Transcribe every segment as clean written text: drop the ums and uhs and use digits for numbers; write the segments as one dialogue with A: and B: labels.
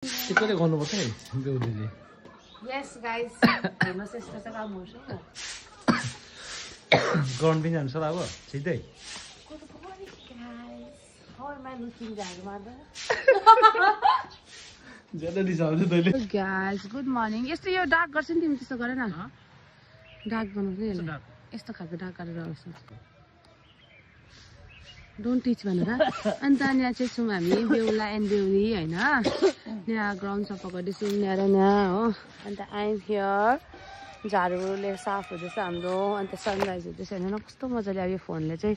A: Tipikal गर्नुपर्छ है बेहुलीले
B: Yes guys, हेर्नुस् यस्तो चाहिँ काम गर्छु
A: ग्राउन्ड पनि जान्छ अब सिधै
B: Good morning guys. How am I looking guys?
A: ज्यादा रिसाउँछ तैले
B: Guys, good morning. यस्तो यो डार्क गर्छ नि तिमी त्यस्तो गर न डार्क गर्नु चाहिँ यस्तो खालको डार्क गरेर आउँछ डोन्ट टिच भनेर अनि त यहाँ चाहिँ छौँ हामी बेहुला एन्ड बेहुली हैन यहाँ ग्राउन्ड सफा गर्दैछौँ यहाँ हो अनि त आइम हियर झाडुले साफ हुँदैछ हाम्रो अन्त सनराइज हुँदैछ होइन कस्तो मजाले अब यो फोनले चाहिँ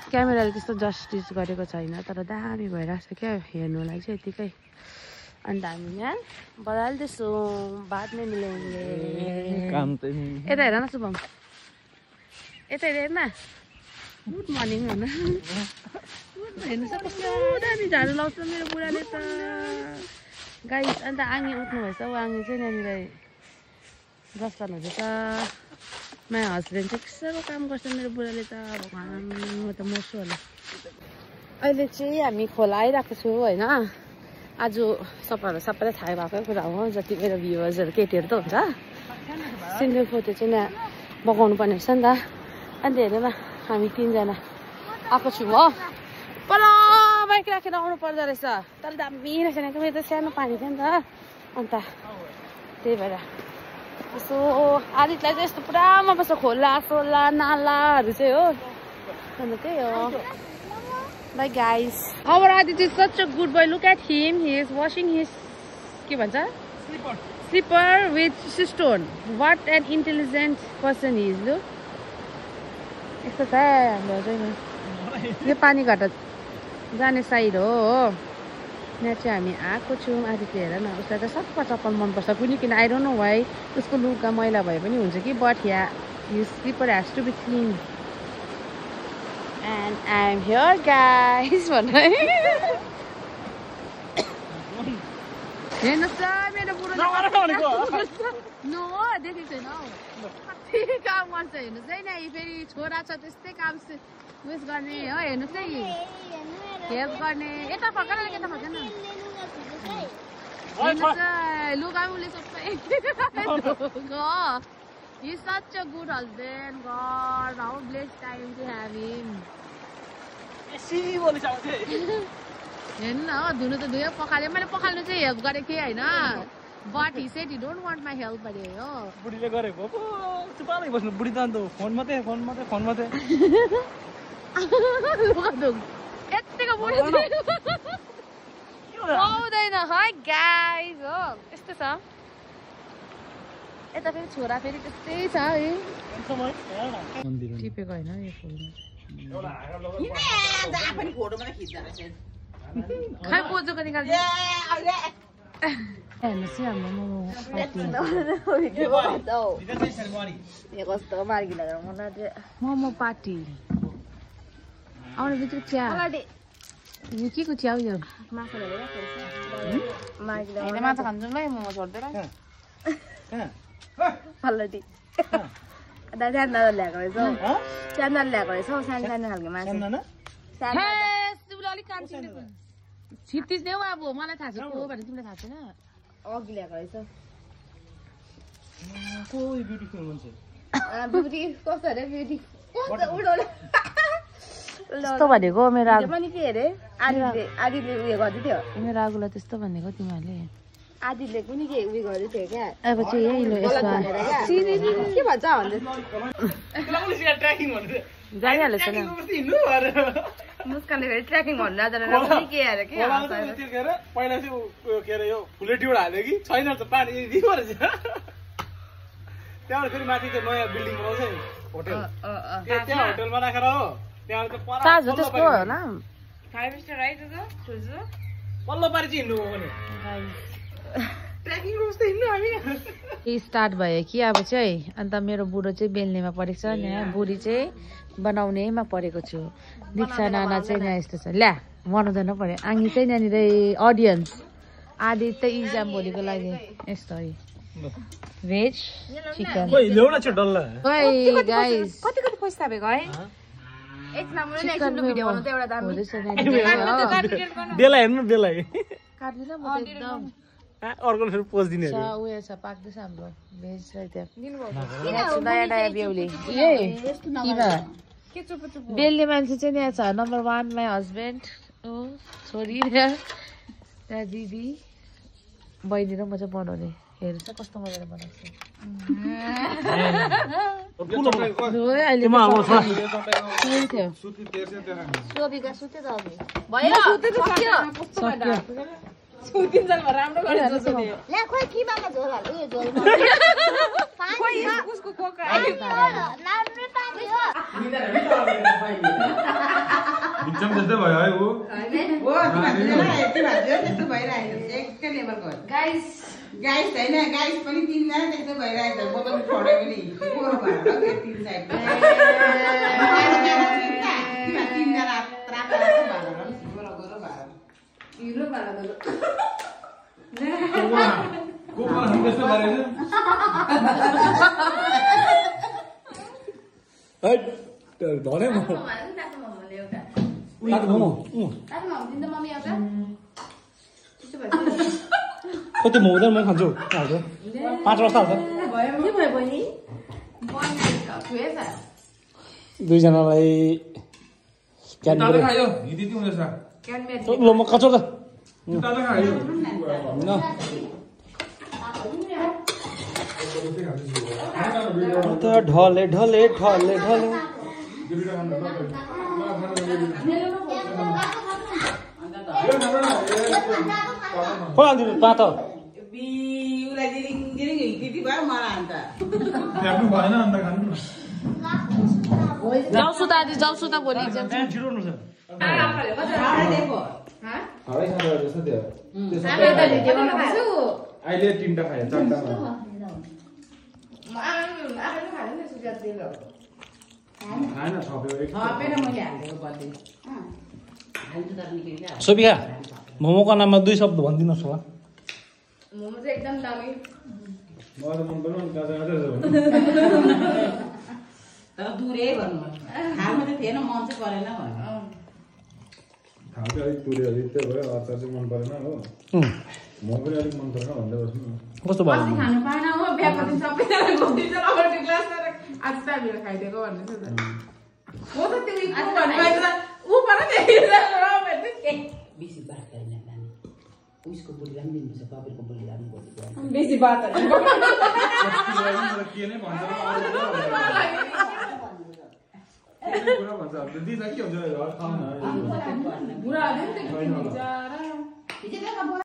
B: क्यामेराले त्यस्तो जस्टिस गरेको छैन तर दामी भइरहेको छ क्या हेर्नुलाई चाहिँ यतिकै अनि त हामी यहाँ बदाल्दैछौँ बात नै मिलाउने
A: काम त नि
B: यता हेर न शुभम यता हेर न गुड मर्निङ भन हेर्नु छ कस्तो दामी झाडु लाउँछ मेरो बुढाले त गाइस अन्त आङ्गी उठ्नु भएछ ऊ आङ्गी चाहिँ नानीलाई ब्रस गर्नुहुँदैछ माया हस्बेन्ड चाहिँ साह्रो काम गर्छ मेरो बुढाले त भगवान् म त मर्छु होला अहिले चाहिँ हामी खोला आइरहेको छु होइन आज सबैलाई थाहा भएकै कुरा हो जति मेरो भ्युवर्सहरू केटीहरू त हुन्छ सिङ्गल फोटो चाहिँ यहाँ बगाउनु पर्ने रहेछ नि त अन्त हेर्नु न हामी तीनजना आएको छौँ हो पर बाइक राखेर आउनु पर्दो रहेछ तर दामी रहेछ नि त सानो पानी थियो नि त अन्त त्यही भएर यसो आदितलाई चाहिँ यस्तो पुरा मनपर्छ खोला सोला नालाहरू चाहिँ हो अन्त त्यही हो by guys our Adit is such a good boy. Look at him. He is washing his के भन्छ slipper with stone. What an intelligent person he is. Look. यस्तो छ हाम्रो चाहिँ यो पानी घाटा जाने साइड हो यहाँ चाहिँ हामी आएको छौँ आदित्य हेर न उसलाई त सबै चप्पल मनपर्छ कुनै किन आई डोन्ट नो वाइ उसको लुगा मैला भए पनि हुन्छ कि but yeah his slipper has to be clean and I am here guys भन्नु है हेर्नुहोस् त मेरो बुढो नो देखेको छैन हौ कति काम गर्छ हेर्नुहोस् है नि फेरि छोरा छ त्यस्तै काम उयस गर्ने हो हेर्नुहोस् है हेल्प गर्ने यता फर्कन यता फर्कन हेर्नुहोस् लुगा उसले सबै He is such a good husband. God, how blessed I am to have him. हेर्नु न धुनु त धुयो पखाल्यो मैले पखाल्नु चाहिँ हेल्प गरेको थिएँ होइन but he said he don't want my help भने हो
A: बुढीले गरेको पो चुपालै बस्नु बुढी त अन्त फोन मात्रै
B: लुगा धुक यतिको बुढी पाउँदैन है गाइस हो यस्तो छ यता फेरि छोरा फेरि त्यस्तै छ है टिपेको होइन यो फुलमा खै पोजोको निकाल्छ हेर्नुहोस् है हाम्रो मोमो पार्टी आउने बित्तिकै चिया के को चिया हो यो माछा खान्छौँ ल मोमो छोड्दैन पल्लटी सानो ल्याएको रहेछ सानो ल्याएको रहेछ सानो सानो खालको माछा अलिक कान्छी छिप्तिस देऊ अब मलाई थाहा छ को भने तिमीलाई थाहा छैन अघि ल्याएको रहेछ कस्तो अरे ब्युटी त्यस्तो भनेको मेरो पनि के अरे आदिले उयो गर्दै थियो मेरो आगोलाई त्यस्तो भनेको तिमीहरूले आदिले पनि के उयो गर्दै थियो क्या अब चाहिँ यही लो यसमा के भन्छ भन्दै जाइहाल्छ नि मुस्कानले फेरि ट्रेकिङ भन्नु नजानेर पनि के अरे के
A: पहिला चाहिँ उयो के अरे यो फुलेटीबाट हाल्यो कि छैन त पानी दिएको रहेछ त्यहाँबाट फेरि माथि त्यो नयाँ बिल्डिङ बनाउँछ नि होटल त्यहाँ होटलमा राखेर हो त्यहाँ
B: चार्ज हो त्यसको होला 5 स्टार है त्यो
A: पल्लो पारि चाहिँ हिँड्नु हो भने ट्रेकिङ रोस्दै हिँड्नु हामी
B: स्टार्ट भयो कि अब चाहिँ अन्त मेरो बुढो चाहिँ बेल्नेमा परेको छ यहाँ बुढी चाहिँ बनाउनेमा परेको छु दीक्षा नाना चाहिँ यहाँ यस्तो छ ल्या बनाउँदैन पर्यो आङ्गी चाहिँ यहाँनिर अडियन्स आदि त इक्जाम भोलिको लागि यस्तो है भेज चिकन गाइस कति पैसा थापेको है
A: बेला हेर्नु बेला
B: काट्दिन म एकदम
A: अर्को फेरि पोज दिने
B: छ उयो छ पाक्दैछ हाम्रो भेज छ त्यहाँ नयाँ नयाँ बेहुली बेलले मान्छे चाहिँ यहाँ छ नम्बर 1 माई हस्बेन्ड ओ छोरी त्यहाँ दिदी बहिनी र म चाहिँ बनाउने हेर्छ कस्तो मजाले बनाउँछु
C: गाइस हैन गाइस पनि तीनजना त्यस्तो भइरहेछ म पनि छोडे पनि गोरो भएर तीन साइड तीनजना त्राप भएर गोरो गोरो भएर हिरो भएर
A: कोपा हम त्यस्तो गरेछ हैट धरे म कति मोदन म खान्छु हाल्छु 5 वर्ष हाल्छ दुईजनालाई क्यानबेरी खायो हिदी दिउँदैछ क्यानबेरी ल म कचो त ताजा खायो न त ढले ढले ढले ढले खोला दिनु पात
C: बिउलाई दिरिङ दिरिङ हिटी भयो मलाई अन्त
A: फ्याक्नु भएन अन्त खानु न
B: जाउँछु त आज जाउँछु त भोलि एक्जाम
A: छिटो हुनु छ अहिले 3टा खायो 4टा खाएन सोभिका मोमोको नाममा 2 शब्द भनिदिनुहोस् होला
B: मोमो चाहिँ एकदम दामी
A: मलाई मन पर्छ नि गाजा गाजा
C: तर दुरै भन्नु खानु चाहिँ थिएन मन चाहिँ परेन भन्नु
A: खानु चाहिँ अलिक दुरै अलिक त्यो भयो अचार चाहिँ मन परेन हो म पनि अलिक मन परेन भन्दै बस्नु कस्तो भयो
B: खानु पाएन हो बिहाको दिन सबैजना गोटिन्छ रबर्टी ग्लास तर आज त हामीले खाइदिएको भन्ने छ त हो त त्यो इको भन्नु उ पर देखिन्छ रबर्टी के
C: बेसी बात गरेन नानी उसको बुढीलाई पनि दिनुपर्छ कपिलको बुढीलाई पनि बोल्नु
B: बेसी बात
A: के नै भन्छ कुरा भन्छ दिदा के हुन्छ घर खाउन
B: बुढाले नि देख्नुहुन्छ